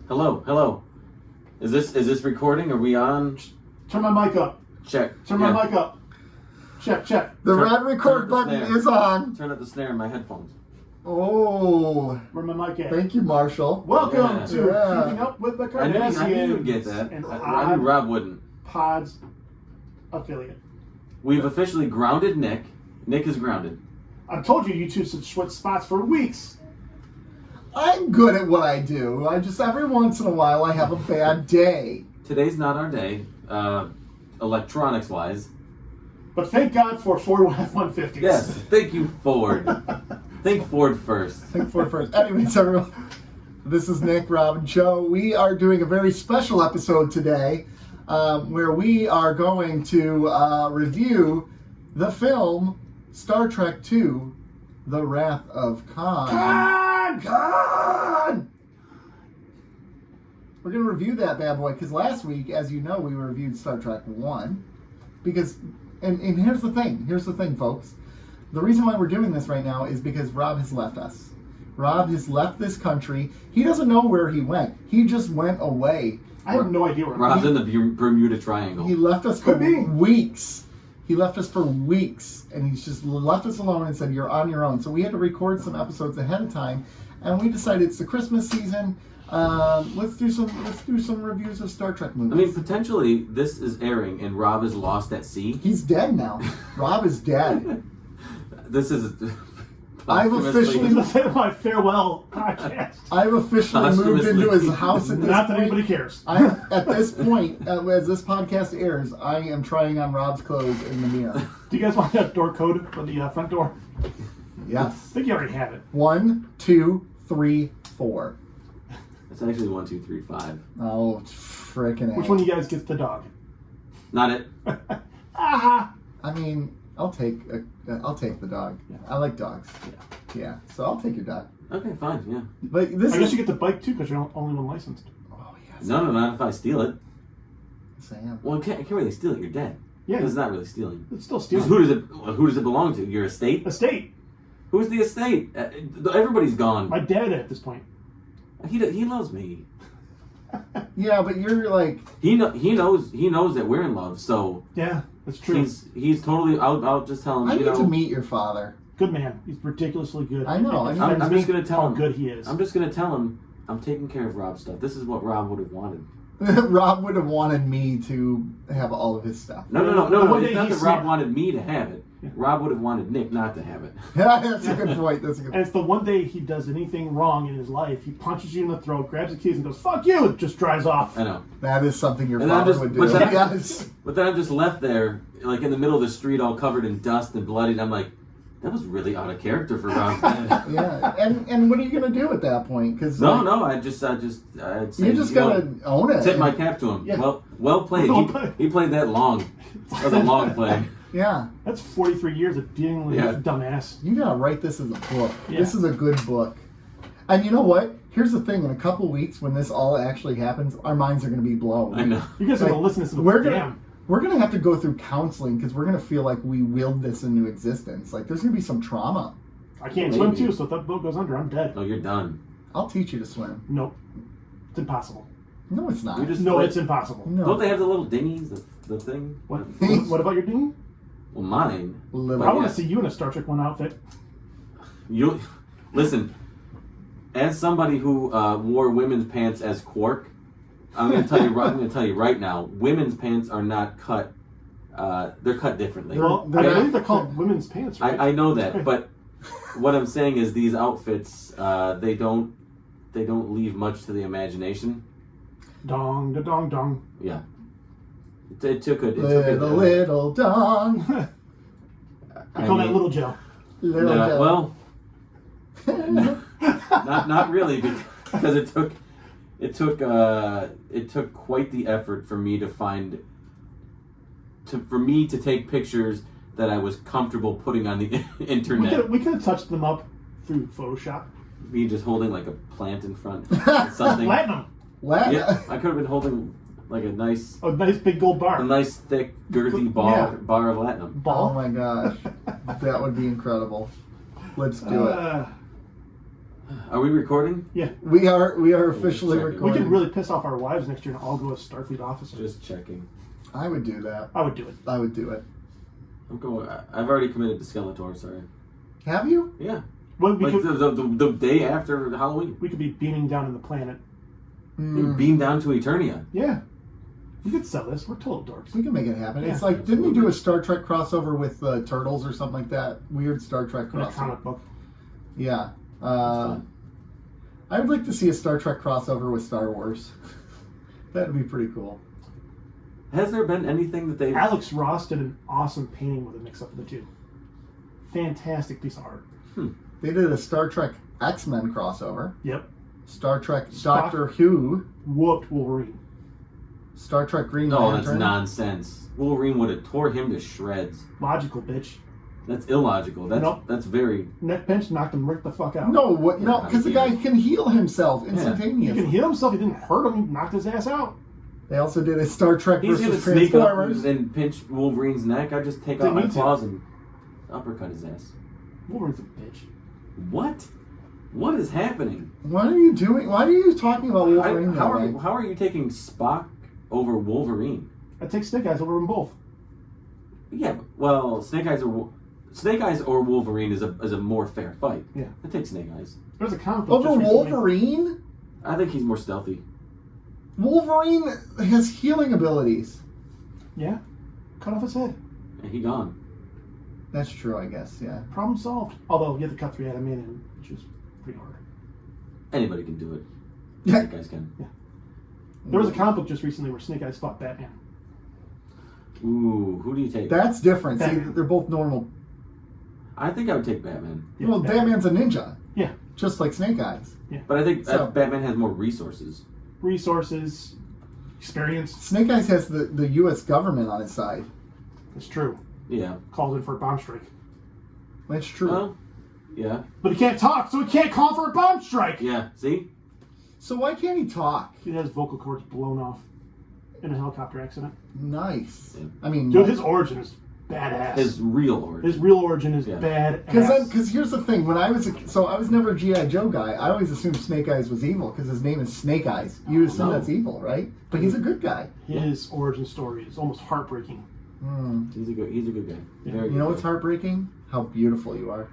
Hello. Is this recording? Are we on? Turn my mic up. Check. Turn my mic up. Check. The red record button is on. Turn up the snare in my headphones. Oh. Where my mic at? Thank you, Marshall. Welcome to Keeping Up with the Cardassians. I knew you'd get that. I knew Rob wouldn't. Pod's affiliate. We've officially grounded Nick. Nick is grounded. I've told you you two should switch spots for weeks. I'm good at what I do. I just, every once in a while, I have a bad day. Today's not our day, electronics-wise. But thank God for Ford F-150s. Yes, thank you, Ford. Think Ford first. Think Ford first. Anyways, everyone, this is Nick, Rob, and Joe. We are doing a very special episode today where we are going to review the film Star Trek II, The Wrath of Khan. Khan! We're going to review that bad boy because last week, as you know, we reviewed Star Trek 1. Because, and here's the thing, folks. The reason why we're doing this right now is because Rob has left us. Rob has left this country. He doesn't know where he went. He just went away. I have no idea where Rob's in the Bermuda Triangle. He left us for weeks. He left us for weeks, and he's just left us alone and said, "You're on your own." So we had to record some episodes ahead of time, and we decided it's the Christmas season. Let's do some reviews of Star Trek movies. I mean, potentially this is airing, and Rob is lost at sea. He's dead now. Rob is dead. This is. I've officially my farewell podcast. I've officially moved into his house at this Not that point. anybody cares. At this point, as this podcast airs, I am trying on Rob's clothes in the mirror. Do you guys want that door code for the front door? Yes. I think you already have it. 1, 2, 3, 4. It's actually 1, 2, 3, 5. Oh, frickin' Which one of you guys gets the dog? Not it. Aha! I mean, I'll take the dog. Yeah. I like dogs. Yeah. So I'll take your dog. Okay, fine. Yeah. But this I guess you get the bike too because you're only one licensed. Oh yes. No, not if I steal it. Sam. Well, I can't really steal it. You're dead. Yeah. It's not really stealing. It's still 'Cause stealing. Who does it belong to? Your estate? Estate. Who's the estate? Everybody's gone. My dad at this point. He loves me. Yeah, but you're like He knows that we're in love. So Yeah, that's true. he's totally. I'll just tell him. I need to meet your father. Good man. He's ridiculously good. I know. And I'm I'm just gonna tell how him good he is. I'm just gonna tell him I'm taking care of Rob's stuff. This is what Rob would have wanted. Rob would have wanted me to have all of his stuff. No. One day It's not he's that Rob saying- wanted me to have it. Yeah. Rob would have wanted Nick not to have it. That's a good point. And it's the one day he does anything wrong in his life, he punches you in the throat, grabs the keys, and goes, "Fuck you!" It just drives off. I know. That is something your And I'm father just- would do. but then- Yes. But then I'm just left there, like in the middle of the street, all covered in dust and bloody. And I'm like, that was really out of character for Rob's dad. Yeah. And what are you gonna do at that point? Because No. I'd say, you just gotta own it. tip my cap to him. Yeah. Well played. He played that long. That was a long play. Yeah. That's 43 years of dealing with this dumbass. You gotta write this as a book. Yeah. This is a good book. And you know what? Here's the thing: in a couple weeks, when this all actually happens, our minds are gonna be blown. I know. You guys are gonna listen to this. We're gonna have to go through counseling because we're gonna feel like we willed this into existence. Like there's gonna be some trauma. I can't swim too, so if that boat goes under, I'm dead. No, you're done. I'll teach you to swim. Nope. It's impossible. No, it's not. You just No, it's impossible. No. Don't they have the little dinghies? The thing? What about your dinghy? Well, mine. Live I want to see you in a Star Trek 1 outfit. You listen. As somebody who wore women's pants as Quark, I'm going to tell you right now. Women's pants are not cut. They're cut differently. Well, I believe they're called women's pants, right? I know that, but what I'm saying is these outfits they don't leave much to the imagination. Dong, da dong, dong. Yeah. It took a little dong. I call that Little Joe. Little Joe. Well, not really, because it took quite the effort for me to take pictures that I was comfortable putting on the internet. We could have touched them up through Photoshop. Me just holding like a plant in front, something. Platinum. Yeah, I could have been holding like a nice big gold bar. A nice thick, girthy bar of latinum. Oh my gosh, that would be incredible. Let's do it. Are we recording? Yeah. We are officially checking. We recording. could really piss off our wives next year and all go as Starfleet officers. Just checking. I would do that. I would do it. I would do it. I'm going. I've already committed to Skeletor. Sorry. Have you? Yeah. Well, we, Like could, the day after Halloween. we could be beaming down on the planet. You beam down to Eternia. Yeah. We could sell this. We're total dorks. We can make it happen. Yeah, It's like, didn't they do a Star Trek crossover with Turtles or something like that? Weird Star Trek In a crossover. comic book. Yeah. fun. I would like to see a Star Trek crossover with Star Wars. That'd be pretty cool. Has there been anything that they've... Alex Ross did an awesome painting with a mix-up of the two. Fantastic piece of art. They did a Star Trek X-Men crossover. Yep. Star Trek Spock. Doctor Who. Whooped Wolverine. Star Trek Green No, Lantern. that's nonsense. Wolverine would have tore him to shreds. Logical, bitch. That's illogical. That's Nope. that's very... Neck pinch knocked him right the fuck out. No, what? No, because the guy can heal himself He instantaneously. can heal himself. He didn't hurt him. He knocked his ass out. They also did a Star Trek He's gonna versus sneak up Transformers. and pinch Wolverine's neck. I just take Didn't out my need to. claws and uppercut his ass. Wolverine's a bitch. What? What is happening? What are you doing? Why are you talking about Wolverine that way? How are you taking Spock over Wolverine? I take Snake Eyes over them both. Yeah, well, Snake Eyes or Wolverine is a more fair fight. Yeah. I take Snake Eyes. There's a comic book Over just recently- Wolverine? I think he's more stealthy. Wolverine has healing abilities. Yeah. Cut off his head. And he gone. That's true, I guess, yeah. Problem solved. Although you have to cut 3 adamantium, which is pretty hard. Anybody can do it. Yeah. Snake Eyes can. There was a comic book just recently where Snake Eyes fought Batman. Ooh, who do you take? That's different. See, Batman. they're both normal. I think I would take Batman. Yeah, Well, Batman's a ninja, Yeah. just like Snake Eyes. But I think So- Batman has more resources. Resources, experience. Snake Eyes has the U.S. government on his side. It's true. Yeah. Called in for a bomb strike. That's true. Well, yeah. But he can't talk, so he can't call for a bomb strike. Yeah. See? So why can't he talk? He had his vocal cords blown off in a helicopter accident. Nice. Yeah. I mean, Dude, his origin is badass. His real origin. His real origin is Yeah. badass. because here's the thing. When I was I was never a GI Joe guy. I always assumed Snake Eyes was evil because his name is Snake Eyes. You assume No. that's evil, right? But he's a good guy. His origin story is almost heartbreaking. He's a good guy. Yeah. Very You know good what's guy. heartbreaking? How beautiful you are.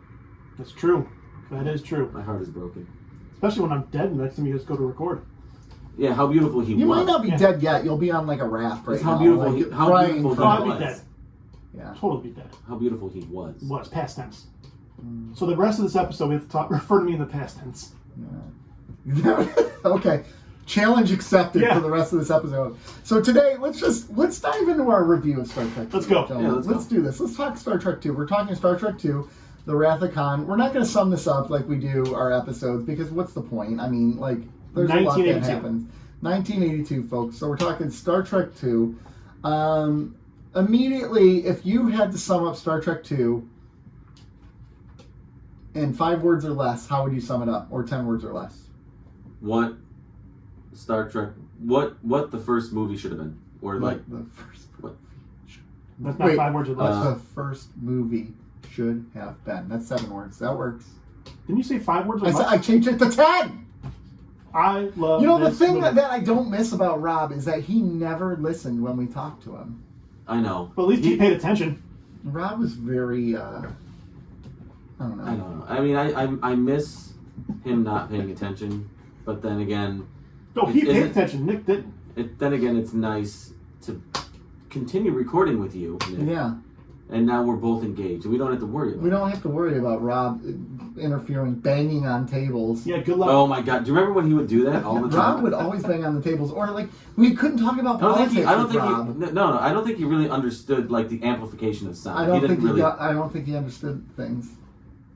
That's true. That is true. My heart is broken. Especially when I'm dead and next time you guys go to record. Yeah, how beautiful he You was. might not be Yeah. dead yet. You'll be on like a raft right That's how now, beautiful like, he- how crying beautiful for- he Oh, I'd be was. dead. Yeah. Totally be dead. How beautiful he was. Was past tense. So the rest of this episode we have to talk refer to me in the past tense. Okay. Challenge accepted Yeah. for the rest of this episode. So today, let's dive into our review of Star Trek. Let's go. gentlemen. Yeah, let's go. do this. Let's talk Star Trek 2. We're talking Star Trek 2, The Wrath of Khan. We're not going to sum this up like we do our episodes because what's the point? I mean, like, there's a lot that 1982. happens. 1982, folks. So we're talking Star Trek 2. Immediately, if you had to sum up Star Trek 2 in 5 words or less, how would you sum it up? Or 10 words or less? What Star Trek? What the first movie should have been? Or like the first. what? That's not Wait, 5 words or less. the first movie should have been. That's 7 words. That works. Didn't you say 5 words or less? I changed it to 10. I love You know, the this thing movie. that I don't miss about Rob is that he never listened when we talked to him. I know. But at least he paid attention. Rob was very, I don't know. I don't know. I mean, I miss him not paying attention, but then again, No, he Is paid it- attention. Nick didn't. it's nice to continue recording with you. Nick. Yeah. And now we're both engaged. We don't have to worry about We it. don't have to worry about Rob interfering, banging on tables. Yeah, good luck. Oh my God! Do you remember when he would do that all the time? Rob would always bang on the tables, or like we couldn't talk about I don't politics think he. I don't with think Rob. he. No. I don't think he really understood like the amplification of sound. I don't he think didn't really. I don't think he understood things.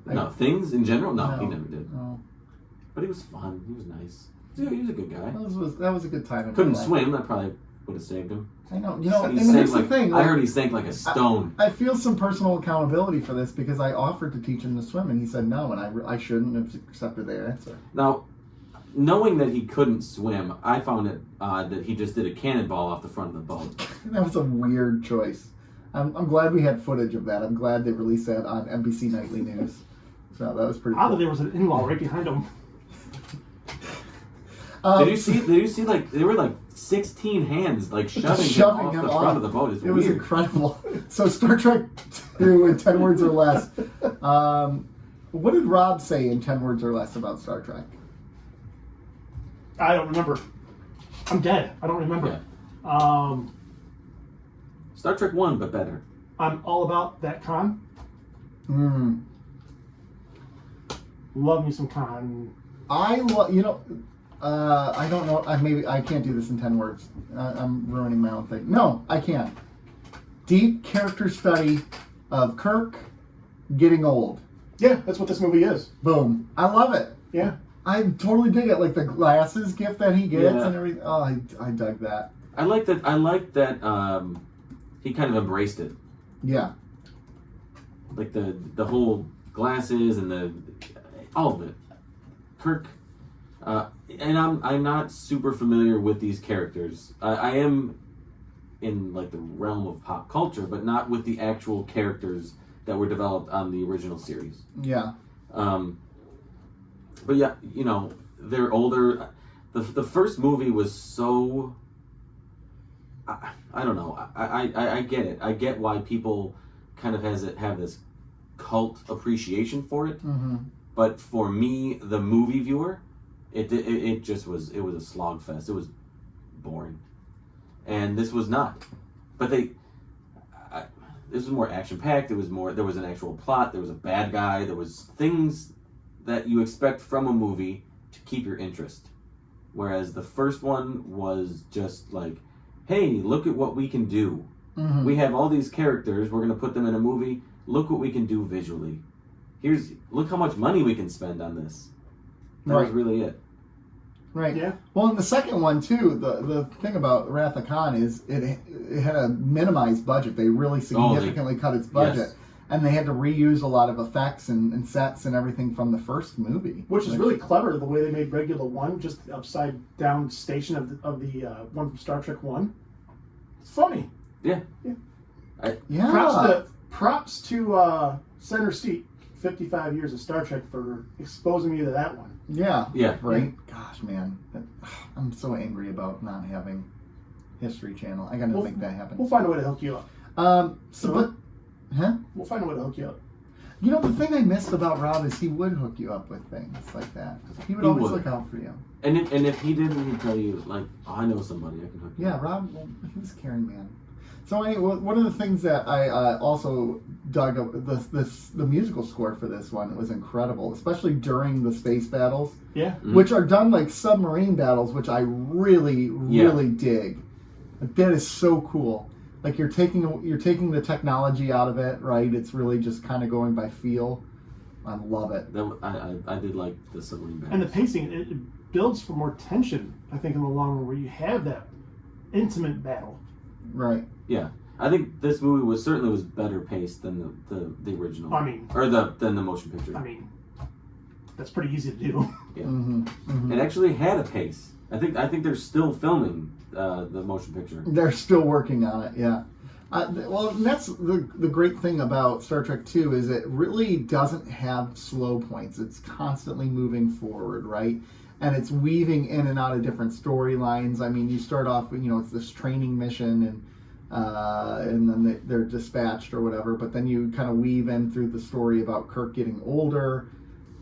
No things in general. No, he No. never did. No. But he was fun. He was nice. He was a good guy. That was a good time. in my Couldn't life. swim. That probably would have saved him. I know. You know, He and sank here's the like, thing. I like, heard he sank like a stone. I feel some personal accountability for this because I offered to teach him to swim and he said no, and I shouldn't have accepted their answer. Now, knowing that he couldn't swim, I found it odd that he just did a cannonball off the front of the boat. That was a weird choice. I'm glad we had footage of that. I'm glad they released that on NBC Nightly News. So that was pretty Oddly, cool. there was an in-law right behind him. Did you see like there were like 16 hands like shoving him off the front of the boat? It was incredible. So Star Trek 2 in 10 words or less. What did Rob say in 10 words or less about Star Trek? I don't remember. I'm dead. I don't remember. Yeah. Star Trek 1, but better. I'm all about that Khan. Mm. Love me some Khan. I don't know. Maybe I can't do this in 10 words. I'm ruining my own thing. No, I can't. Deep character study of Kirk getting old. Yeah, that's what this movie is. Boom. I love it. Yeah. I totally dig it. Like the glasses gift that he gets and everything. Oh, I dug that. I like that. He kind of embraced it. Yeah. Like the whole glasses and all of it. Kirk, and I'm not super familiar with these characters. I am in like the realm of pop culture, but not with the actual characters that were developed on the original series. Yeah. But yeah, you know, they're older. The first movie was so. I don't know. I get it. I get why people kind of have this cult appreciation for it. Mm-hmm. But for me, the movie viewer, it just was a slog fest. It was boring, and this was not. But this was more action packed. There was an actual plot. There was a bad guy. There was things that you expect from a movie to keep your interest. Whereas the first one was just like, hey, look at what we can do. Mm-hmm. We have all these characters. We're going to put them in a movie. Look what we can do visually. Look how much money we can spend on this. That was really it. Right. Yeah. Well, in the second one too, the thing about Wrath of Khan is it had a minimized budget. They really significantly cut its budget. Yes. And they had to reuse a lot of effects and sets and everything from the first movie. Which is really clever, the way they made Regula 1, just the upside down station of the one from Star Trek 1. It's funny. Yeah. Yeah. Props to Center Seat, 55 years of Star Trek, for exposing me to that one. Yeah. Yeah. Right? Gosh, man. I'm so angry about not having History Channel. I gotta make that happen. We'll find a way to hook you up. We'll find a way to hook you up. You know, the thing I missed about Rob is he would hook you up with things like that. He would always look out for you. And if he didn't, he'd tell you, like, oh, I know somebody I can hook you up. Yeah, Rob, he was a caring man. So anyway, one of the things that I also dug up, the musical score for this one was incredible, especially during the space battles. Yeah. Mm-hmm. Which are done like submarine battles, which I really, really dig. Like, that is so cool. Like you're taking the technology out of it, right? It's really just kind of going by feel. I love it. I did like the submarine battles. And the pacing, it builds for more tension, I think, in the long run, where you have that intimate battle. Right. Yeah. I think this movie was better paced than the original. I mean, than the motion picture. I mean, that's pretty easy to do. Yeah. Mm-hmm. Mm-hmm. It actually had a pace. I think they're still filming the motion picture. They're still working on it. Yeah. Well, that's the great thing about Star Trek 2 is it really doesn't have slow points. It's constantly moving forward, right? And it's weaving in and out of different storylines. I mean, you start off, it's this training mission, and then they're dispatched or whatever. But then you kind of weave in through the story about Kirk getting older.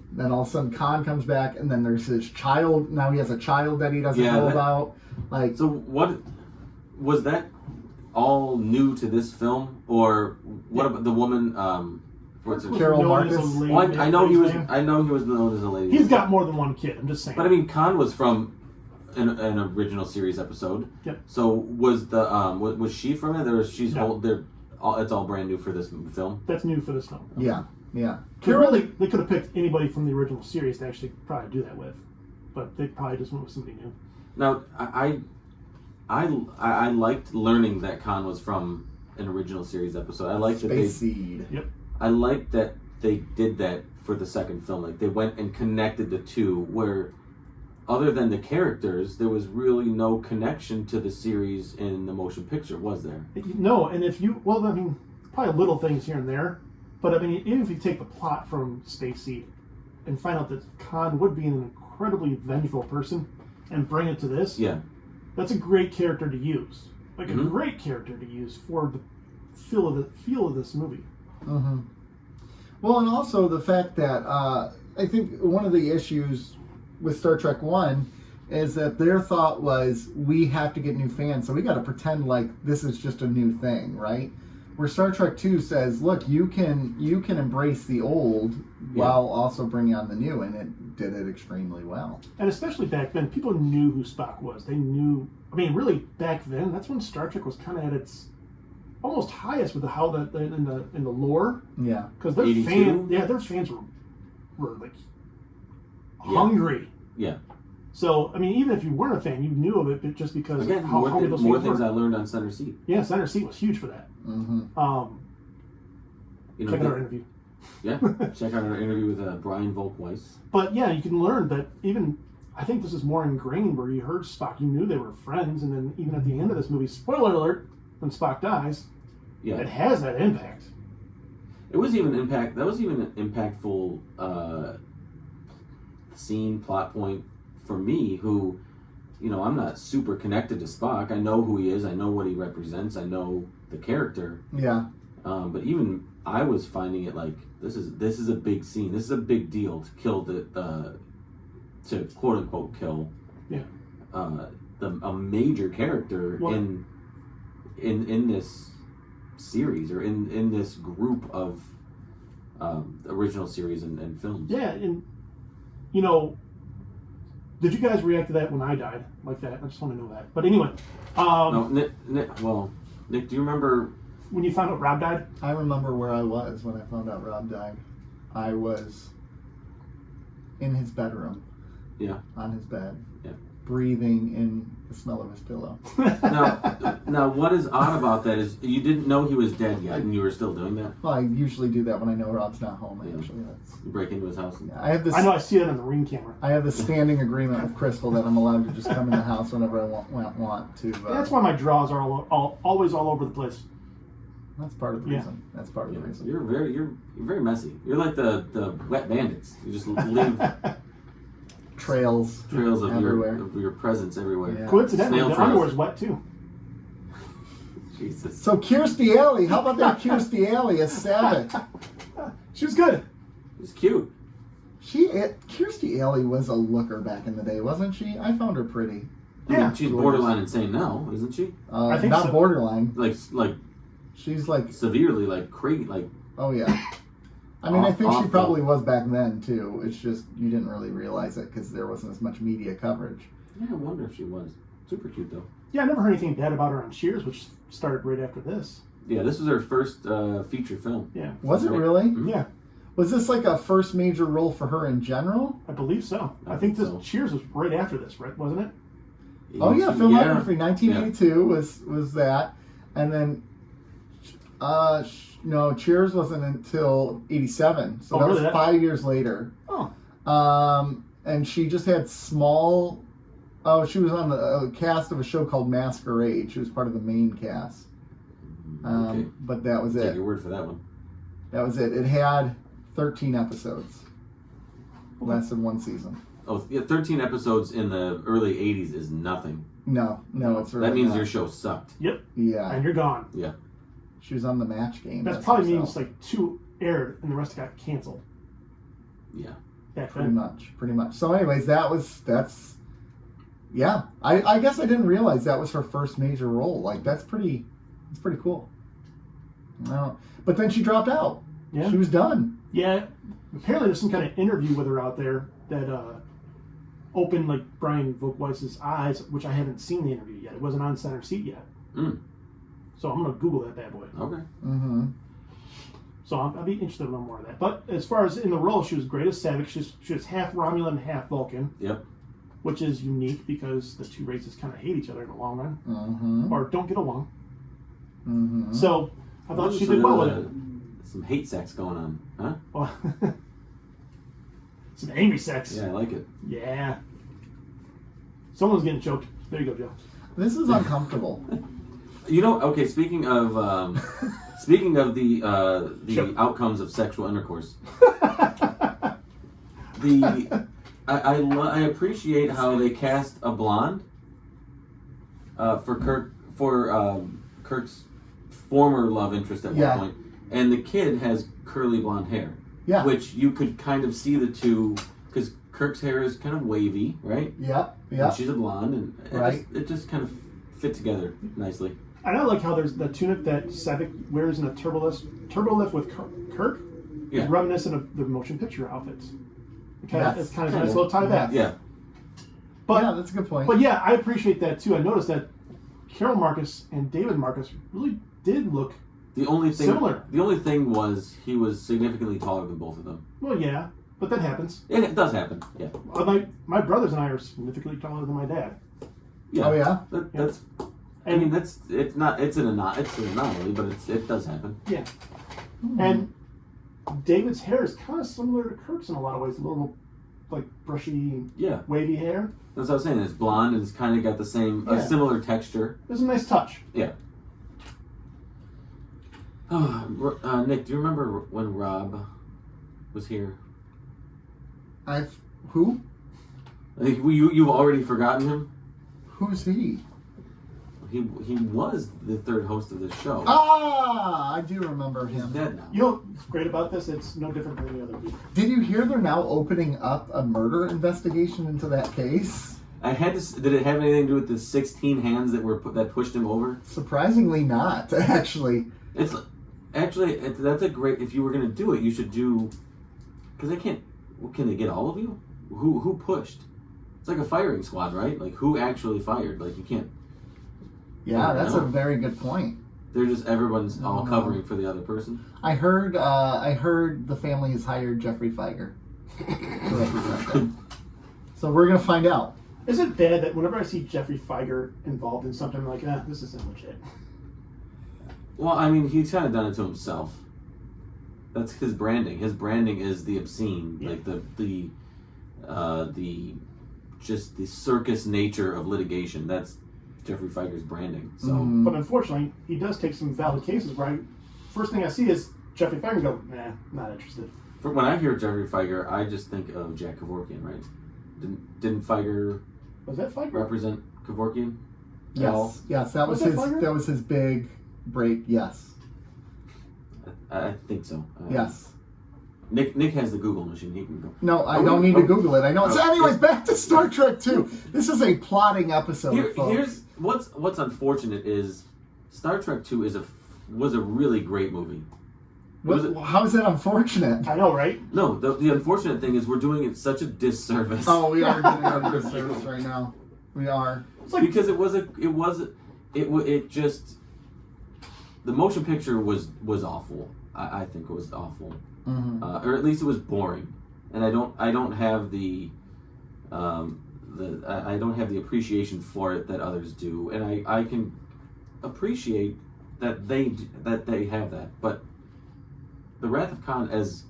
Then all of a sudden Khan comes back, and then there's his child. Now he has a child that he doesn't know about. Like, so what was that all new to this film, or what about the woman? What's her Carol Marcus? Well, I know he was known as a lady. He's got more than one kid. I'm just saying. But I mean, Khan was from an original series episode. Yep. So was the was she from it? Or she's No. old? It's all brand new for this film. That's new for this film. Yeah. They could have picked anybody from the original series to actually probably do that with, but they probably just went with somebody new. Now, I liked learning that Khan was from an original series episode. I liked that Space Seed. Yep. I liked that they did that for the second film. Like they went and connected the two, where other than the characters, there was really no connection to the series in the motion picture, was there? No, and probably little things here and there, but I mean, even if you take the plot from Space Seed and find out that Khan would be an incredibly vengeful person, and bring it to this, Yeah. that's a great character to use. Like a great character to use for the feel of this movie. Mm-hmm. Well, and also the fact that I think one of the issues with Star Trek 1 is that their thought was, we have to get new fans, so we got to pretend like this is just a new thing, right? Where Star Trek 2 says, look, you can embrace the old while also bringing on the new, and it did it extremely well. And especially back then, people knew who Spock was. They knew. I mean, really, back then, that's when Star Trek was kind of at its almost highest with how in the lore. Yeah, because their 82? their fans were like hungry. Yeah. So I mean, even if you weren't a fan, you knew of it, but just because Again, of how hungry those more fans things were. I learned on Center Seat. Yeah, Center Seat was huge for that. mm-hmm. Check out our interview. Yeah, check out our interview with Brian Volkweiss. But yeah, you can learn that even. I think this is more ingrained where you heard Spock, you knew they were friends, and then even at the end of this movie, spoiler alert, when Spock dies, it has that impact. It was even that was even an impactful scene, plot point for me, who, I'm not super connected to Spock. I know who he is, I know what he represents, I know the character. Yeah. But even I was finding it like, this is a big scene. This is a big deal to kill to quote unquote kill a major character in this series, or in this group of original series and films. Yeah, and did you guys react to that when I died like that? I just want to know that. But anyway, no, Nick, do you remember when you found out Rob died? I remember where I was when I found out Rob died. I was in his bedroom. Yeah. On his bed. Yeah. Breathing in the smell of his pillow. Now, what is odd about that is you didn't know he was dead yet, and you were still doing that. Well, I usually do that when I know Rob's not home. Actually, You break into his house. I have this. I know. I see it on the Ring camera. I have this standing agreement with Crystal that I'm allowed to just come in the house whenever I want to. That's why my drawers are always all over the place. That's part of the reason. That's part of the reason. You're very messy. You're like the wet bandits. You just leave trails of everywhere. your presence everywhere. Yeah. Coincidentally, Snail the trails. underwear's wet too. Jesus. So Kirstie Alley, how about that Kirstie Alley as Savick? She was good. It's cute. Kirstie Alley was a looker back in the day, wasn't she? I found her pretty. I mean, she's borderline insane now, isn't she? I think not so. Borderline. Like She's like severely crazy. Oh yeah. I mean, I think she Awful. probably was back then too. It's just you didn't really realize it because there wasn't as much media coverage. Yeah, I wonder if she was. Super cute though. Yeah, I never heard anything bad about her on Cheers, which started right after this. Yeah, this was her first feature film. Yeah. Was it really? Mm-hmm. Yeah, Was this like a first major role for her in general? I believe so. I I think this think so. Cheers was right after this, right? Wasn't it? Oh yeah, filmography. Yeah. 1982 was that, and then no, Cheers wasn't until 87. So Oh, that really? was 5 years later. Oh, And she just had small. Oh, she was on the cast of a show called Masquerade. She was part of the main cast. Okay. But that was Take it. your word for that one. That was it. It had 13 episodes. Lasted one season. Oh, yeah, 13 episodes in the early 80s is nothing. No, it's really That means not. your show sucked. yep. Yeah, And you're gone. Yeah. she was on the Match Game. That as probably herself. means like 2 aired and the rest got canceled. Yeah. Back Pretty then. much. So, anyways, that's. Yeah, I guess I didn't realize that was her first major role. Like that's pretty cool. Well, but then she dropped out. Yeah. She was done. Yeah. Apparently, there's some kind of interview with her out there that opened like Brian Volkweiss's eyes, which I haven't seen the interview yet. It wasn't on Center Seat yet. Mm. So I'm gonna Google that bad boy. Okay. Mm-hmm. So I'll be interested in a little more of that. But as far as in the role, she was great as Savick. She was half Romulan, half Vulcan, Yep. which is unique because the two races kind of hate each other in the long run, Mm-hmm. or don't get along. Mm-hmm. So I thought she So did there well was with it. some hate sex going on, huh? Well, some angry sex. Yeah, I like it. Yeah. Someone's getting choked. There you go, Joe. This is uncomfortable. Okay. Speaking of the Sure. outcomes of sexual intercourse, the I appreciate how they cast a blonde for Kirk's former love interest at one point, and the kid has curly blonde hair. Yeah. Which you could kind of see the two, because Kirk's hair is kind of wavy, right? Yeah. And she's a blonde, and it just kind of fit together nicely. And I like how there's the tunic that Savick wears in a turbolift with Kirk is reminiscent of the motion picture outfits. It's kind of a nice little tie back. Yeah. But, yeah, that's a good point. But yeah, I appreciate that too. I noticed that Carol Marcus and David Marcus really did look similar. The only thing was he was significantly taller than both of them. Well, yeah, but that happens. It does happen. Yeah. My brothers and I are significantly taller than my dad. Yeah. Oh yeah. That's. I mean, it's an anomaly, but it does happen. Yeah. And David's hair is kind of similar to Kirk's in a lot of ways. A little like brushy, wavy hair. That's what I was saying. It's blonde and it's kind of got the same, a similar texture. It's a nice touch. Yeah. Nick, do you remember when Rob was here? Who? I think you've already forgotten him. Who's he? He was the third host of this show. Ah, I do remember him. He's dead now. You know what's great about this? It's no different than any other people. Did you hear they're now opening up a murder investigation into that case? Did it have anything to do with the 16 hands that pushed him over? Surprisingly not, actually. That's a great. If you were going to do it, you should do. Because they can't. Can they get all of you? Who pushed? It's like a firing squad, right? Like who actually fired? Like you can't. Yeah, that's a very good point. They're just everyone's all covering for the other person. I heard the family has hired Jeffrey Feiger to represent them. So we're gonna find out. Is it bad that whenever I see Jeffrey Feiger involved in something, I'm like, this isn't legit? Well, I mean, he's kind of done it to himself. That's his branding. His branding is the obscene, like the just the circus nature of litigation. That's Jeffrey Feiger's branding. So, but unfortunately, he does take some valid cases where first thing I see is Jeffrey Feiger and go, nah, not interested. When I hear Jeffrey Feiger, I just think of Jack Kevorkian, right? Didn't Feiger represent Kevorkian? Yes, that was his big break. Yes, I think so. Yes. Nick has the Google machine. He can go. No, I don't need to Google it. I know. So anyways, back to Star Trek 2. This is a plotting episode, folks. Here's what's unfortunate is Star Trek 2 was a really great movie. How is that unfortunate? I know, right? No, the unfortunate thing is we're doing it such a disservice. Oh, we are doing a disservice right now. We are. Because the motion picture was awful. I think it was awful. Mm-hmm. Or at least it was boring, and I don't have the I don't have the appreciation for it that others do, and I can appreciate that they have that, but the Wrath of Khan as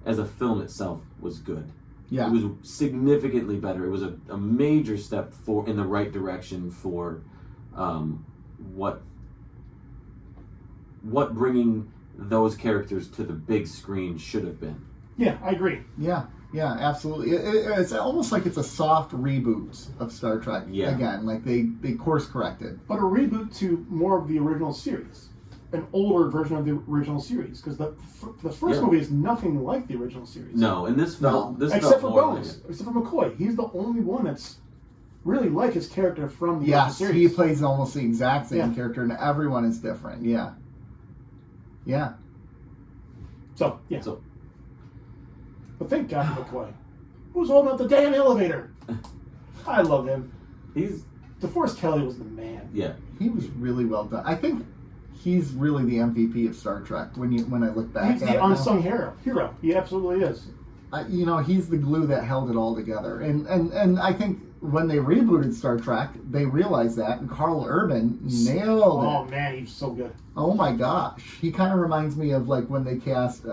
a film itself was good. Yeah, it was significantly better. It was a major step in the right direction for what bringing those characters to the big screen should have been. Yeah, I agree. Yeah, absolutely. It's almost like it's a soft reboot of Star Trek. Yeah. Again, like they course corrected. But a reboot to more of the original series. An older version of the original series. Because the first movie is nothing like the original series. No, and this felt except for Bones. Except for McCoy. He's the only one that's really like his character from the original series. Yes, he plays almost the exact same character, and everyone is different. Yeah. Yeah. So. But thank God for McCoy. Who's holding up the damn elevator? I love him. DeForest Kelley was the man. Yeah. He was really well done. I think he's really the MVP of Star Trek when I look back at it. He's the unsung hero. He absolutely is. He's the glue that held it all together. And I think when they rebooted Star Trek, they realized that, and Carl Urban nailed it. Oh man, he's so good. Oh my gosh. He kind of reminds me of like when they cast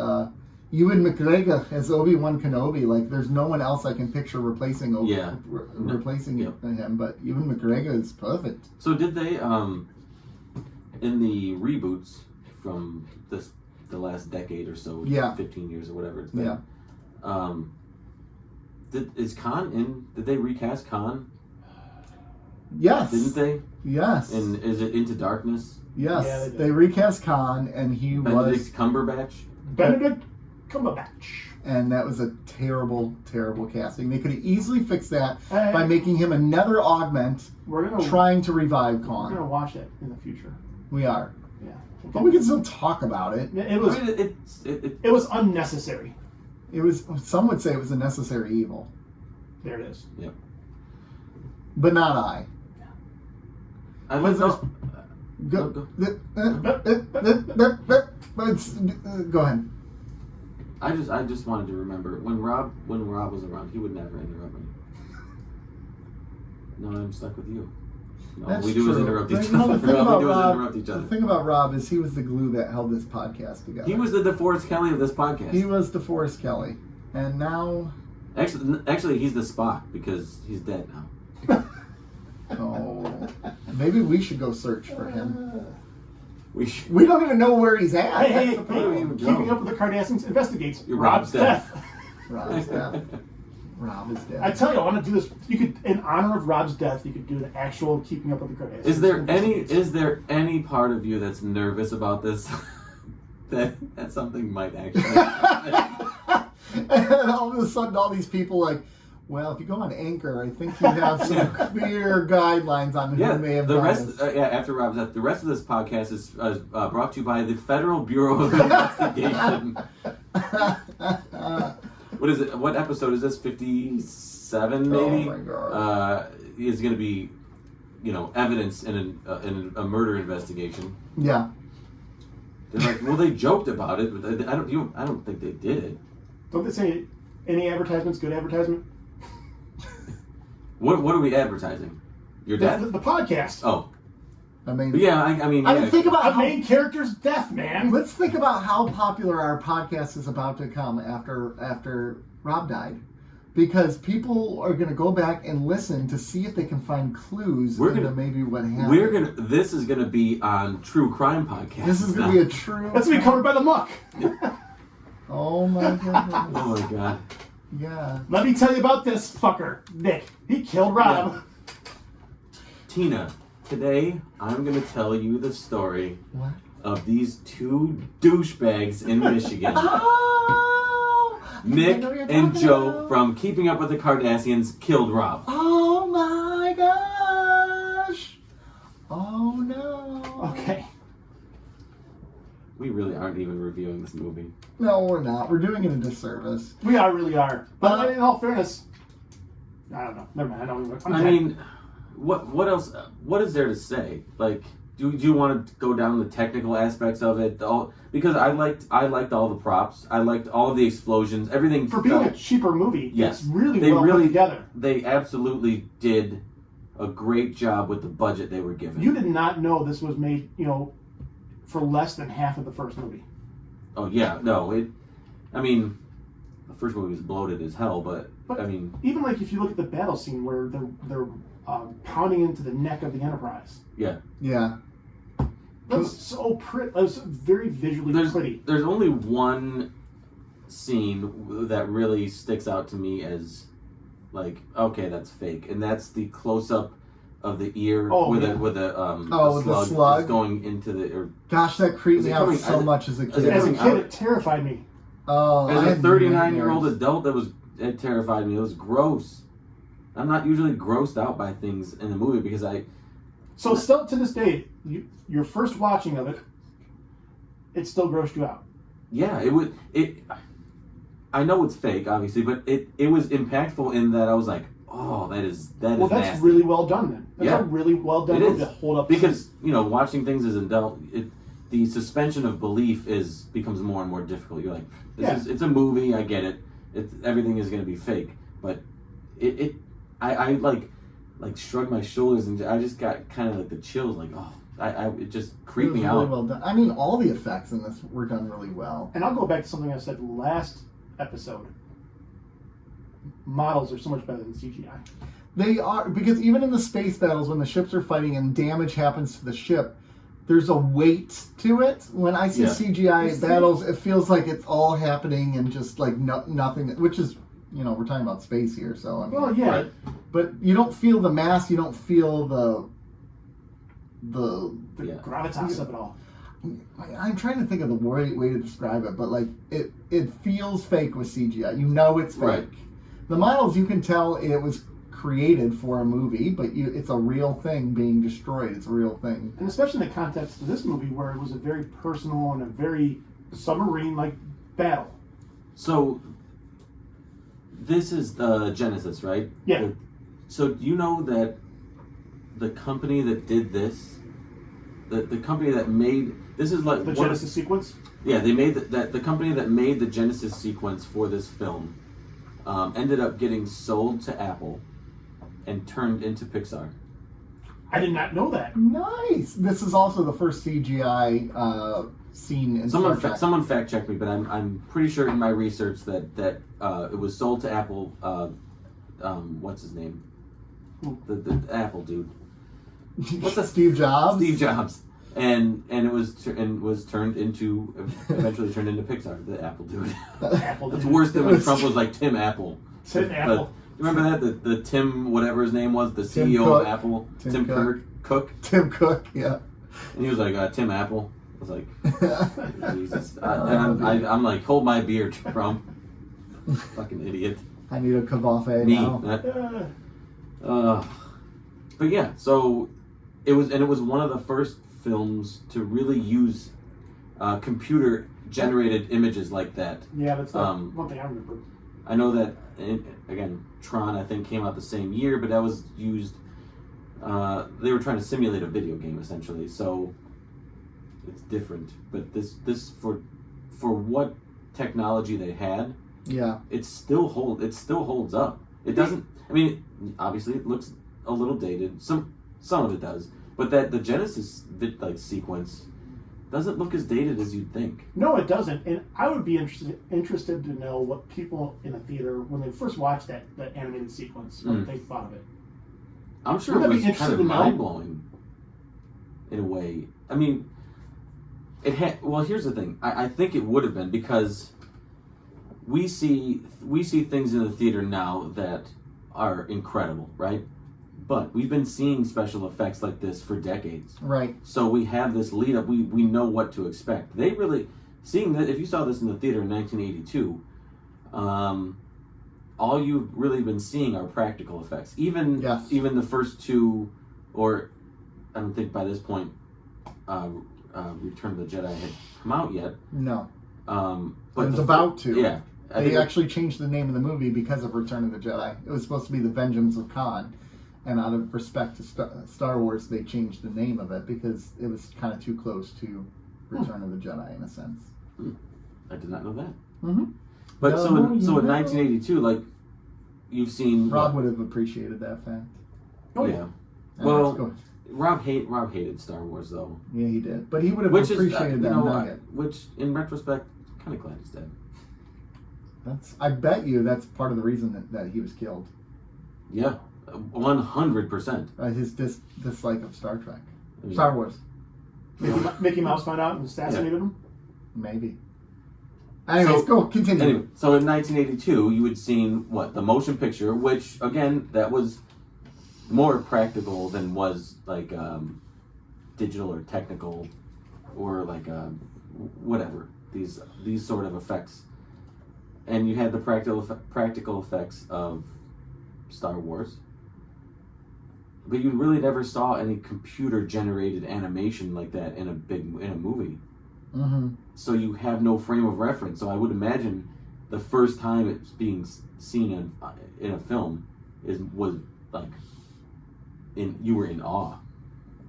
Ewan McGregor as Obi-Wan Kenobi. Like there's no one else I can picture replacing him, but Ewan McGregor is perfect. So did they in the reboots from the last decade or so, 15 years or whatever it's been. Yeah. is Khan in? Did they recast Khan? Yes. Didn't they? Yes. And is it Into Darkness? Yes. Yeah, they recast Khan, and he Benedict was Cumberbatch. Benedict Cumberbatch. And that was a terrible, terrible casting. They could have easily fixed that Hey. by making him another augment, trying to revive We're Khan. gonna watch it in the future. We are. Yeah. But we can still talk about it. It was. I mean, It was unnecessary. It was. Some would say it was a necessary evil, There it is. yeah. but not I. I like those. Go. Go. Go ahead. I just wanted to remember when Rob was around, he would never interrupt me. No, I'm stuck with you. No, That's we do is true. interrupt each You know, other. the thing All about we do is Rob- interrupt each other. The thing about Rob is he was the glue that held this podcast together. He was the DeForest Kelly of this podcast. He was DeForest Kelly, and now. Actually, he's the Spock because he's dead now. Oh, maybe we should go search for him. We should. We don't even know where he's at. Hey, That's the hey, problem. Keeping Up with the Cardassians investigates Rob's death. Rob's death. Rob is I dead. tell you, I want to do this. You could, in honor of Rob's death, you could do an actual Keeping Up with the Cardassians. Is there any part of you that's nervous about this? that something might actually. And all of a sudden, all these people like, well, if you go on Anchor, I think you have some clear guidelines on who may have the done rest. this. After Rob's death, the rest of this podcast is brought to you by the Federal Bureau of Investigation. What is it? What episode is this? 57, maybe. Oh my God. Is going to be, evidence in a murder investigation. Yeah. They're like, well, they joked about it, but I don't think they did it. Don't they say any advertisement's good advertisement? What are we advertising? Your death? The podcast. Oh, I mean, yeah. I mean, think about The how, main character's death, man. let's think about how popular our podcast is about to come after Rob died, because people are going to go back and listen to see if they can find clues into maybe what happened. This is gonna be on True Crime Podcast. This is going to be a true. That's gonna be covered by the muck. Oh my goodness. Oh my god. Yeah. Let me tell you about this fucker, Nick. He killed Rob. Yeah. Tina, today I'm gonna tell you the story What? of these two douchebags in Michigan. Oh! Nick I know what you're and talking Joe about. from Keeping Up with the Cardassians killed Rob. Oh my gosh! Oh no! Okay. We really aren't even reviewing this movie. No, we're not. We're doing it a disservice. We really are. But in all fairness, I don't know. Never mind. I don't even. I mean, what else? What is there to say? Like, do you want to go down the technical aspects of it? Because I liked all the props. I liked all of the explosions. Everything for being a cheaper movie, Yes. it's really They well really- put together. They absolutely did a great job with the budget they were given. You did not know this was made, for less than half of the first movie. Oh yeah, no. I mean, the first movie was bloated as hell, but I mean, even like if you look at the battle scene where they're pounding into the neck of the Enterprise. yeah. Yeah. That was so pretty. It was very visually pretty. There's only one scene that really sticks out to me as like, okay, that's fake, and that's the close up of the ear with the slug is going into the. Gosh, that creeped Is it me out coming- so much as a kid. As a coming kid, out? it terrified me. Oh, I As a had 39-year-old nightmares. adult, it terrified me. It was gross. I'm not usually grossed out by things in the movie because So still to this day, your first watching of it, it still grossed you out. Yeah, I know it's fake, obviously, but it was impactful in that I was like, oh, that is Well, that's nasty. really well done then. That's Yeah. a really well done It movie is. to hold up. Because watching things as an adult, the suspension of belief becomes more and more difficult. You're like, it's a movie. I get it. Everything is going to be fake, but I like shrugged my shoulders and I just got kind of like the chills. Like, oh, it just creeped me really out. well done. I mean, all the effects in this were done really well. And I'll go back to something I said last episode. Models are so much better than CGI. They are, because even in the space battles when the ships are fighting and damage happens to the ship, there's a weight to it. When I see CGI battles, it feels like it's all happening and just like nothing, which is you know, we're talking about space here, so I mean, Well, yeah. Right. but you don't feel the mass, you don't feel the The Yeah. gravitas of it all. I'm trying to think of the way to describe it, but like it feels fake with CGI. You know it's fake. Right. The models, you can tell it was created for a movie, but it's a real thing being destroyed. It's a real thing. And especially in the context of this movie, where it was a very personal and a very submarine-like battle. So this is the Genesis, right? Yeah. So do you know that the company that did this, the company that made this is like The Genesis sequence? Yeah, they made the company that made the Genesis sequence for this film ended up getting sold to Apple and turned into Pixar. I did not know that. Nice. This is also the first CGI scene in Star Trek. Someone fact checked me, but I'm pretty sure in my research that it was sold to Apple. What's his name? The Apple dude. What's that? Steve Jobs. Steve Jobs. And it was turned into eventually turned into Pixar. The Apple dude. Apple. It's worse than when Trump was like Tim Apple. Tim Apple. Remember that the Tim whatever his name was, the Tim CEO Cook. of Apple, Tim Cook, Tim Cook, yeah. and he was like Tim Apple. I was like, Jesus, and I'm like, hold my beer, Trump, fucking idiot. I need a kavafe Me. now. But yeah, so it was one of the first films to really use computer generated images like that. Yeah, that's one thing I remember. I know that, again, Tron, I think, came out the same year, but that was used, they were trying to simulate a video game, essentially, so it's different. But this for what technology they had, Yeah. it still holds up. It doesn't, I mean, obviously it looks a little dated, some of it does, but the Genesis, sequence doesn't look as dated as you'd think. No, it doesn't. And I would be interested to know what people in the theater, when they first watched that animated sequence, what they thought of it. I'm sure Wouldn't it that be was kind of interesting to know? mind-blowing in a way. I mean, it had. Well, here's the thing. I think it would have been, because we see things in the theater now that are incredible, right? But we've been seeing special effects like this for decades. Right. So we have this lead up. We know what to expect. They really seeing that. If you saw this in the theater in 1982, all you've really been seeing are practical effects. Even the first two, or I don't think by this point, Return of the Jedi had come out yet. No. But it was about to. Yeah. They actually changed the name of the movie because of Return of the Jedi. It was supposed to be The Vengeance of Khan. And out of respect to Star Wars, they changed the name of it because it was kind of too close to Return of the Jedi in a sense. I did not know that. Mm-hmm. But so in 1982, like, you've seen Rob would have appreciated that fact. Oh yeah. Yeah, Well, Rob hated Star Wars though. yeah, he did, but he would have Which appreciated that nugget. Which, in retrospect, kind of glad he's dead. I bet you that's part of the reason that he was killed. Yeah, 100%. His dislike of Star Trek, I mean, Star Wars, Mickey Mouse found out and assassinated him? maybe. Anyways, go continue. Anyway, so in 1982, you had seen the motion picture, which again that was more practical than was like digital or technical or like whatever these sort of effects. And you had the practical effects of Star Wars, but you really never saw any computer generated animation like that in a movie. Mm-hmm. So you have no frame of reference. So I would imagine the first time it's being seen in a film was like you were in awe.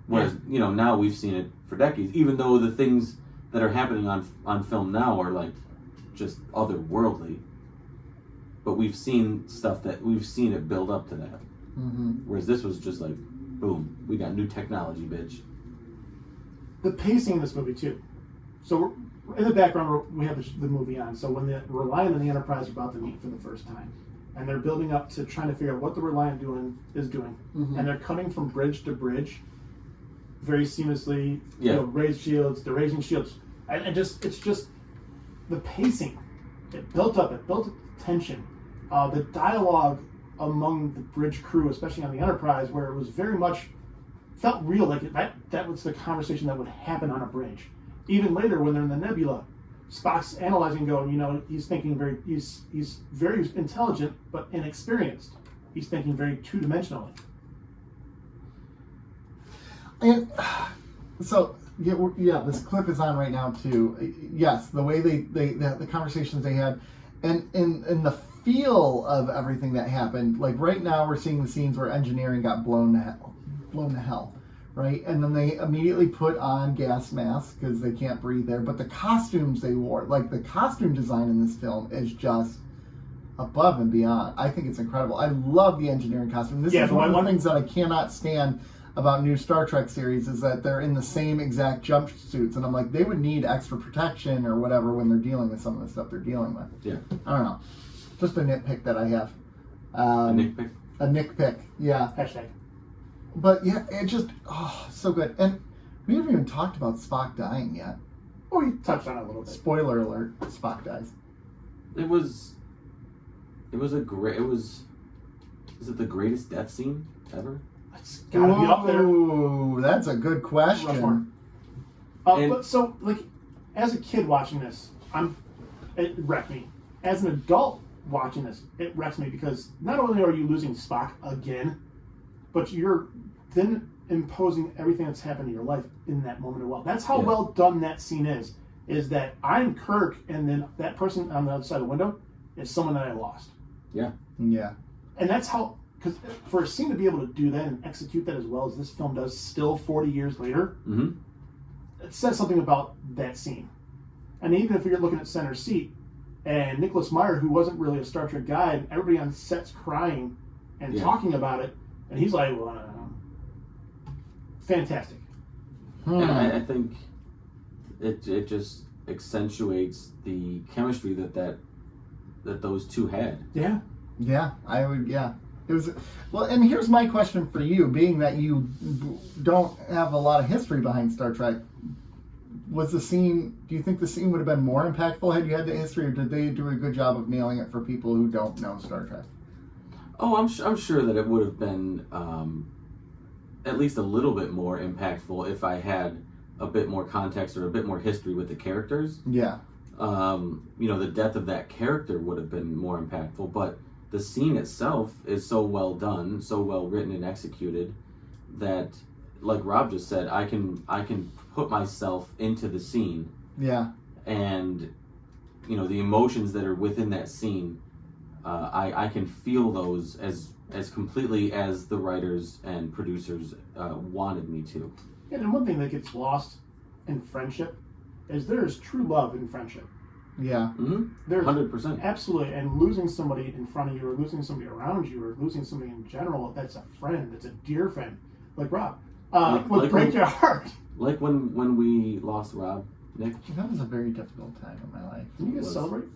Whereas now we've seen it for decades. Even though the things that are happening on film now are like just otherworldly, but we've seen it build up to that. Mm-hmm. Whereas this was just like, boom, we got new technology, bitch. The pacing in this movie too. So in the background we have the movie on. So when the Reliant and the Enterprise are about to meet for the first time, and they're building up to trying to figure out what the Reliant is doing, Mm-hmm. and they're cutting from bridge to bridge, very seamlessly. Yeah. Raised shields, they're raising shields, and it's just the pacing. It built up tension, The dialogue among the bridge crew, especially on the Enterprise, where it was very much felt real, like that was the conversation that would happen on a bridge. Even later, when they're in the nebula, Spock's analyzing, going, he's thinking he's very intelligent but inexperienced. He's thinking very two-dimensionally. And so, yeah, this clip is on right now too. Yes, the way the conversations they had, and the feel of everything that happened. Like right now, we're seeing the scenes where engineering got blown to hell, right? And then they immediately put on gas masks because they can't breathe there. But the costumes they wore, like the costume design in this film, is just above and beyond. I think it's incredible. I love the engineering costume. This is one of the things that I cannot stand about new Star Trek series, is that they're in the same exact jumpsuits, and I'm like, they would need extra protection or whatever when they're dealing with some of the stuff they're dealing with. Yeah. I don't know. Just a nitpick that I have. A nitpick? A nitpick, yeah. Hashtag. But yeah, it just, so good. And we haven't even talked about Spock dying yet. Oh, you touched on it a little bit. Spoiler alert, Spock dies. Is it the greatest death scene ever? It's gotta be up there. Ooh, that's a good question. But so, like, as a kid watching this, it wrecked me. As an adult watching this, it wrecks me because not only are you losing Spock again, but you're then imposing everything that's happened in your life in that moment as well. That's how well done that scene is that I'm Kirk, and then that person on the other side of the window is someone that I lost. Yeah. Yeah. And that's how, because for a scene to be able to do that and execute that as well as this film does still 40 years later, it says something about that scene. And even if you're looking at Center Seat, and Nicholas Meyer, who wasn't really a Star Trek guy, and everybody on set's crying and talking about it, and he's like, fantastic. And I think it just accentuates the chemistry that those two had. Yeah. Yeah, I would, yeah. It was, well, and here's my question for you, being that you don't have a lot of history behind Star Trek. Do you think the scene would have been more impactful had you had the history, or did they do a good job of nailing it for people who don't know Star Trek? Oh, I'm sure that it would have been at least a little bit more impactful if I had a bit more context or a bit more history with the characters. Yeah. The death of that character would have been more impactful, but the scene itself is so well done, so well written and executed that, like Rob just said, I can put myself into the scene. Yeah. And the emotions that are within that scene, I can feel those as completely as the writers and producers wanted me to. Yeah, and one thing that gets lost in friendship is there is true love in friendship. Yeah. Mm-hmm. There's 100%. Absolutely. And losing somebody in front of you, or losing somebody around you, or losing somebody in general, that's a friend, that's a dear friend, like Rob, would break your heart. Like when we lost Rob, Nick. That was a very difficult time in my life. Can you guys celebrate?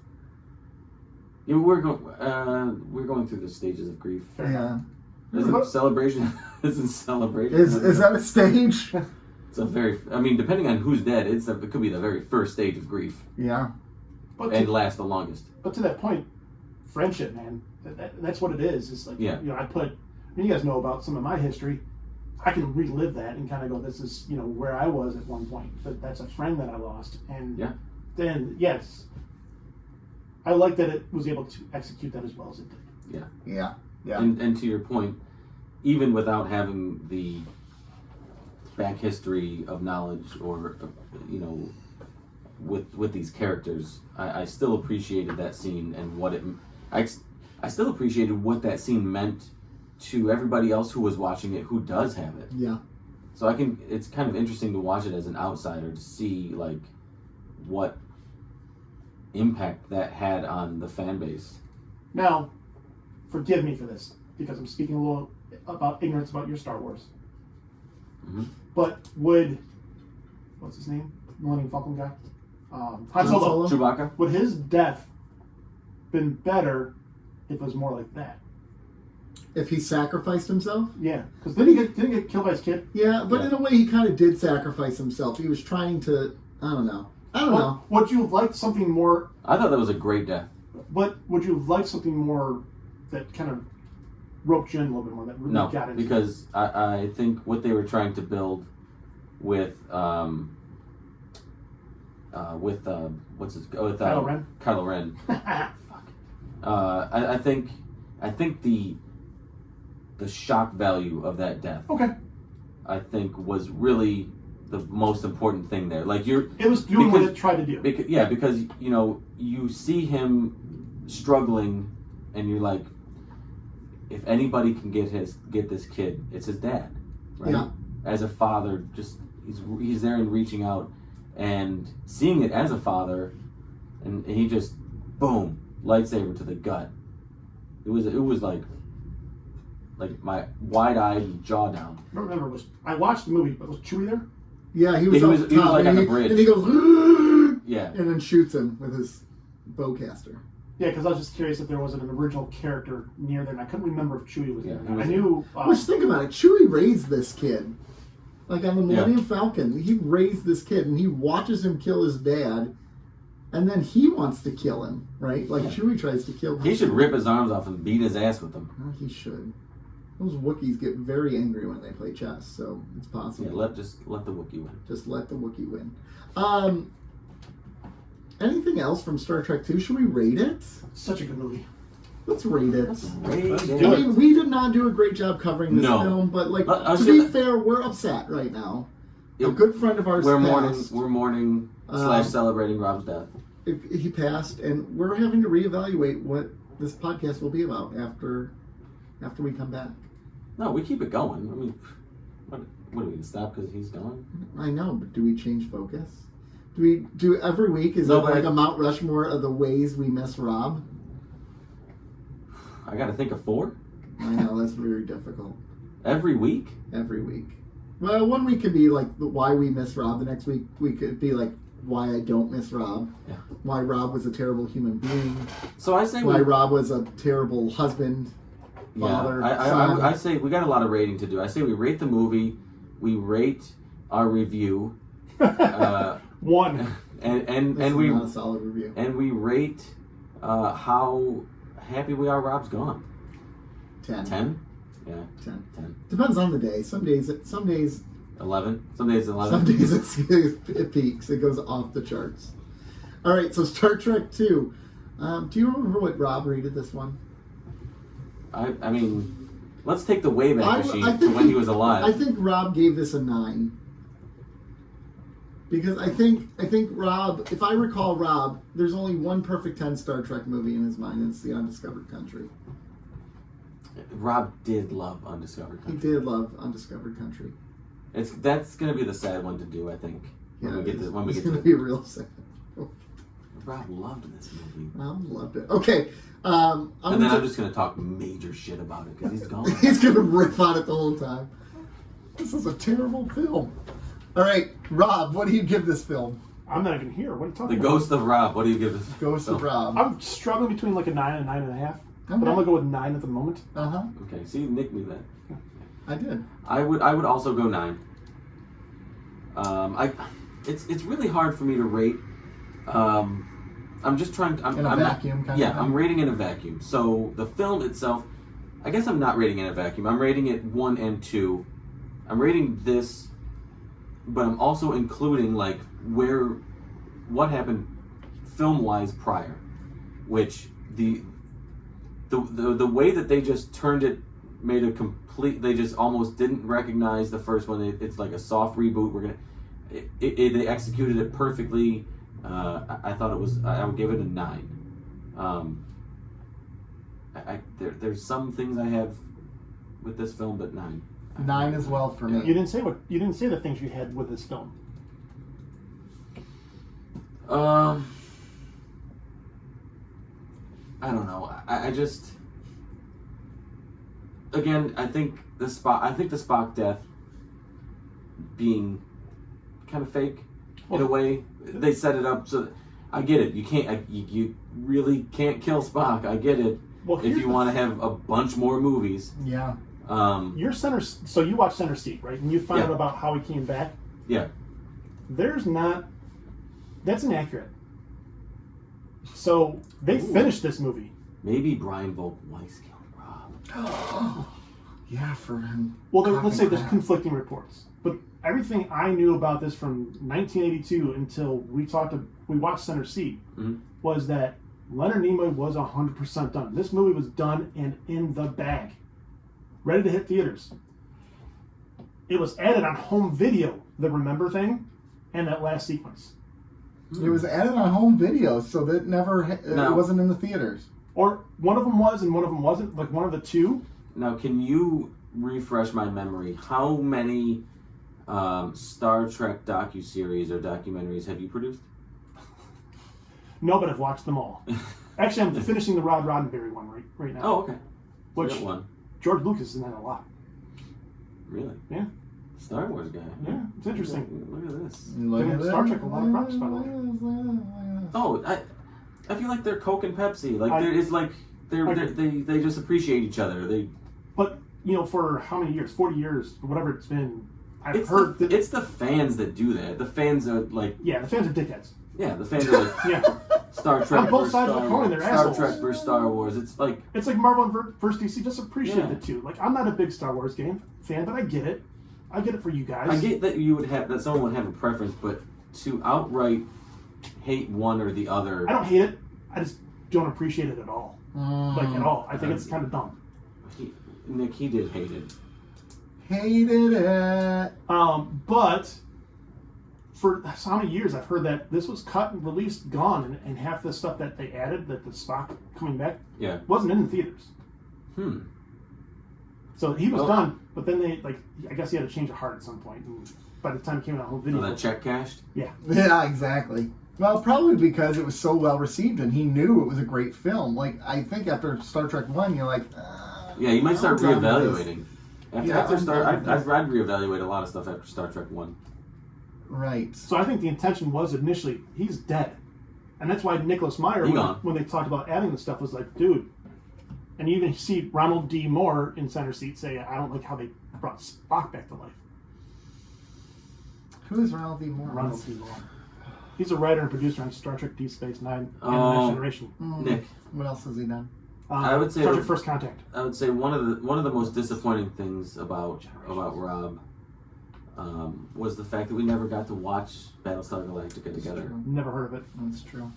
Yeah, we're going through the stages of grief. Yeah. Isn't celebration? Isn't celebration? Is that a stage? It's a depending on who's dead, it could be the very first stage of grief. Yeah. And last the longest. But to that point, friendship, man, that's what it is. It's like, you guys know about some of my history. I can relive that and kind of go, this is, where I was at one point. But that's a friend that I lost. And then, yes, I like that it was able to execute that as well as it did. Yeah. Yeah. Yeah. And to your point, even without having the back history of knowledge or, with these characters, I still appreciated that scene and I still appreciated what that scene meant to everybody else who was watching it who does have it. Yeah. So it's kind of interesting to watch it as an outsider to see like what impact that had on the fan base. Now, forgive me for this because I'm speaking a little about ignorance about your Star Wars. Mm-hmm. But what's his name? Millennium Falcon guy? Han Solo. Chewbacca? Would his death been better if it was more like that? If he sacrificed himself? Yeah, because didn't he get killed by his kid? Yeah, but in a way he kind of did sacrifice himself. He was trying to, I don't know. Would you have liked something more? I thought that was a great death. But would you like something more that kind of roped you in a little bit more, that really No, got into because I think what they were trying to build with what's his with Kylo Ren? Kylo Ren. I think the shock value of that death, Okay. I think, was really the most important thing there. Like It was doing what it tried to do. because you see him struggling, and you're like, if anybody can get this kid, it's his dad, right? Yeah. As a father, just he's there and reaching out and seeing it as a father, and he just boom, lightsaber to the gut. It was like my wide-eyed jaw down. I don't remember. I watched the movie, but was Chewie there? Yeah, he was, He up was top, like and on the bridge. And he goes, Yeah. and then shoots him with his bowcaster. Yeah, because I was just curious if there was an original character near there, and I couldn't remember if Chewie was Yeah, there. he was I knew. Let's think about it. Chewie raised this kid. Like on the Millennium Falcon, he raised this kid, and he watches him kill his dad, and then he wants to kill him, right? Like Chewie tries to kill him. He should rip his arms off and beat his ass with them. Well, he should. Those Wookiees get very angry when they play chess, so it's possible. Yeah, just let the Wookiee win. Just let the Wookiee win. Anything else from Star Trek 2? Should we rate it? Such a good movie. Let's rate it. Let's I do mean, we did not do a great job covering this No. film, but like I to be fair, we're upset right now. A Yep. good friend of ours We're passed. mourning / celebrating Rob's death. He passed, and we're having to reevaluate what this podcast will be about after we come back. No, we keep it going. I mean, what are we gonna stop because he's gone? I know, but do we change focus? Do we do every week? Is No, it like but a Mount Rushmore of the ways we miss Rob? I gotta think of 4 I know that's very difficult. every week. Every week. Well, one week could be like why we miss Rob. The next week we could be like why I don't miss Rob. Yeah. Why Rob was a terrible human being. So I say Why Rob was a terrible husband, father, son. I say we got a lot of rating to do. I say we rate the movie, we rate our review, 1. and This is we not a solid review. and we rate how happy we are Rob's gone. 10. 10? Yeah. 10. 10. Depends on the day. Some days 11? Some days 11. Some days it peaks. It goes off the charts. All right, so Star Trek 2. Do you remember what Rob rated this one? I mean, let's take the Wayback Machine I to think when he was alive. I think Rob gave this a 9. Because I think Rob, if I recall Rob, there's only one perfect 10 Star Trek movie in his mind, and it's The Undiscovered Country. Rob did love Undiscovered He Country. did love Undiscovered Country. That's gonna be the sad one to do, I think. When we get to it's going to be real sad. Rob loved this movie. Rob loved it. Okay. And then I'm just gonna talk major shit about it because he's gone. He's going to riff on it the whole time. This is a terrible film. All right, Rob, what do you give this film? I'm not even here. What are you The talking about? Ghost of Rob. What do you give this? Ghost of Rob. I'm struggling between like a 9 and a 9.5. Okay. But I'm gonna go with 9 at the moment. Uh-huh. Okay, see, Nick knew that. I did. I would also go 9. It's really hard for me to rate. I'm just trying to. In a vacuum, kind of Yeah, thing? I'm rating in a vacuum. So the film itself, I guess I'm not rating in a vacuum. I'm rating it 1 and 2. I'm rating this, but I'm also including like what happened film-wise prior, which the way that they just turned it made a complete. They just almost didn't recognize the first one. It's like a soft reboot. They executed it perfectly. I thought it was. I would give it a 9. There's some things I have with this film, but 9. 9 as well for me. You didn't say the things you had with this film. I don't know. I just, again, I think the Spock death being kind of fake in a way. They set it up so I get it. You can't. You really can't kill Spock. I get it. Well, if you want to have a bunch more movies. Yeah. You're center. So you watch Center Seat, right? And you find Yeah. out about how he came back. Yeah. There's not. That's inaccurate. So they finished this movie. Maybe Brian Volk Weiss killed Rob. Yeah, for him. Well, let's say there's crap. conflicting reports, but everything I knew about this from 1982 until we watched Center Seat was that Leonard Nimoy was 100% done. This movie was done and in the bag, ready to hit theaters. It was added on home video, the Remember thing, and that last sequence. It was added on home video, so that it wasn't in the theaters. Or one of them was and one of them wasn't, like one of the two. Now, can you refresh my memory? How many Star Trek docuseries or documentaries have you produced? No, but I've watched them all. Actually, I'm finishing the Rod Roddenberry one right now. Oh, okay. Which That one. George Lucas is in that a lot. Really? Yeah. Star Wars guy. Yeah, it's interesting. Look at this. Look at Star that. Trek a lot of props, by the way. Oh, I feel like they're Coke and Pepsi. Like it's like they just appreciate each other. But for how many years? 40 years, or whatever it's been. It's the fans that do that. The fans are like the fans are dickheads. Yeah, the fans are like Yeah, Star Trek on both versus sides of the coin, they're Star assholes. Trek versus Star Wars. It's like Marvel versus DC. Just appreciate Yeah. the two. Like, I'm not a big Star Wars fan, but I get it. I get it for you guys. I get that that someone would have a preference, but to outright hate one or the other. I don't hate it. I just don't appreciate it at all. Like at all. I think it's kind of dumb. Nick, he did hate it. Hated it. But for so many years, I've heard that this was cut and released, gone, and half the stuff that they added, that the Spock coming back, wasn't in the theaters. So he was done, but then I guess he had a change of heart at some point. And by the time it came out on home video, that check cashed. Yeah, exactly. Well, probably because it was so well received, and he knew it was a great film. Like, I think after Star Trek 1, you're like, yeah, you might start I'm done with reevaluating. this. I'd reevaluate a lot of stuff after Star Trek 1. Right. So I think the intention was initially he's dead, and that's why Nicholas Meyer, when they talked about adding the stuff, was like, dude. And you even see Ronald D. Moore in Center Seat say, I don't like how they brought Spock back to life. Who is Ronald D. Moore? Ronald D. Moore. He's a writer and producer on Star Trek Deep Space Nine and The Next Generation. Nick, what else has he done? I would say Star Trek First Contact. I would say one of the most disappointing things about Rob was the fact that we never got to watch Battlestar Galactica together. Never heard of it. That's true.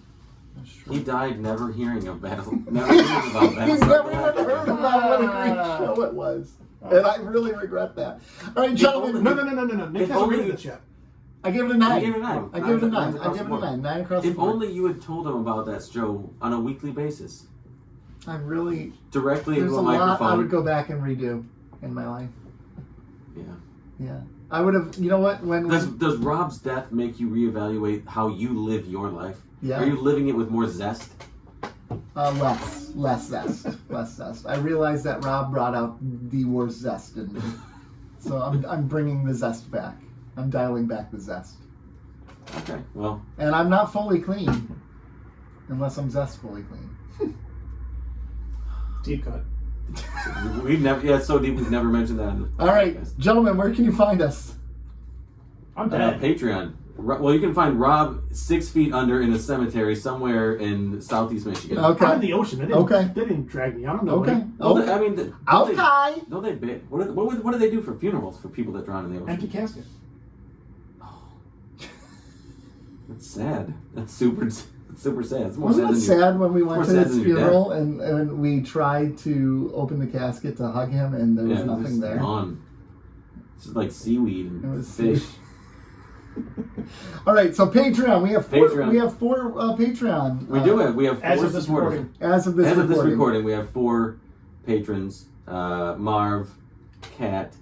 He died never hearing of never hearing about Battlestar He's never Galactica. even heard about what a great show it was. And I really regret that. All right, gentlemen. No. Nick hasn't only rated this yet. I give it a 9. I gave it a 9. I give it a 9. Nine I across give the it a board. 9. 9 across the If board. only you had told him about that show on a weekly basis. I'm really... Directly There's into a a lot microphone. I would go back and redo in my life. Yeah. Yeah. I would have... You know what? Does Rob's death make you reevaluate how you live your life? Yeah. Are you living it with more zest? Less zest. Less zest. I realized that Rob brought out the worst zest in me. So I'm bringing the zest back. I'm dialing back the zest. Okay, well. And I'm not fully clean. Unless I'm zestfully clean. Deep cut. We've never, so deep we've never mentioned that. All right, gentlemen, where can you find us? I'm dead. Patreon. Well, you can find Rob 6 feet under in a cemetery somewhere in southeast Michigan. Okay. I'm in the ocean. They didn't drag me. I don't know. Okay. Well, Okay. I mean, Okay. No, they bit. What do they do for funerals for people that drown in the ocean? Empty casket. That's sad. That's super sad. It's more Wasn't sad it than sad when we more went to sad his than your funeral and we tried to open the casket to hug him and there was nothing there? Gone. It's just like seaweed and It was fish. All right, so Patreon. We have four. Patreon. We have 4 Patreon. We do it. We have 4 As of this supporters. recording. As of this recording. We have 4 patrons: Marv, Kat,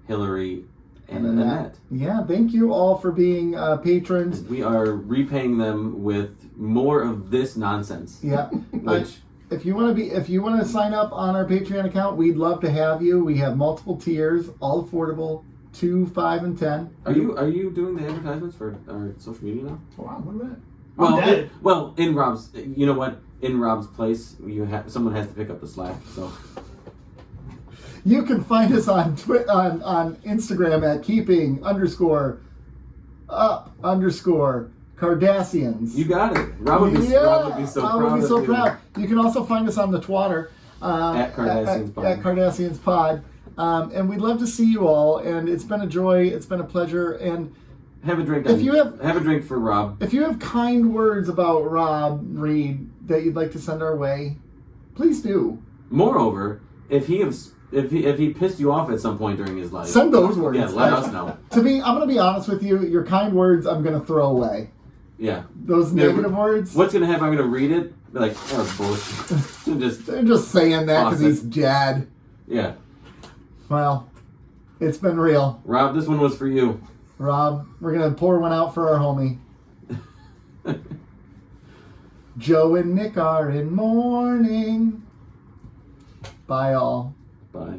Hillary, and Annette. Yeah, thank you all for being patrons. We are repaying them with more of this nonsense. Yeah. Which if you want to sign up on our Patreon account, we'd love to have you. We have multiple tiers, all affordable, 2, 5, and 10. are you doing the advertisements for our social media now? Wow, look at that. Well, I'm dead. in Rob's, you know what? In Rob's place, someone has to pick up the slack. So You can find us on on Instagram at keeping_up_ Cardassians. You got it. Rob would be so Rob proud. would be so of you. proud. You can also find us on the Twitter. At Cardassians Pod. At Cardassians Pod. And we'd love to see you all. And it's been a joy. It's been a pleasure. And have a drink. If you have a drink for Rob. If you have kind words about Rob Reed that you'd like to send our way, please do. Moreover, if he pissed you off at some point during his life, send those words. Yeah, let us know. To me, I'm going to be honest with you. Your kind words, I'm going to throw away. Yeah. Those negative words. What's going to happen? I'm going to read it. Be like, oh, bullshit. They're just saying that because he's dead. Yeah. Well, it's been real. Rob, this one was for you. Rob, we're going to pour one out for our homie. Joe and Nick are in mourning. Bye, all. Bye.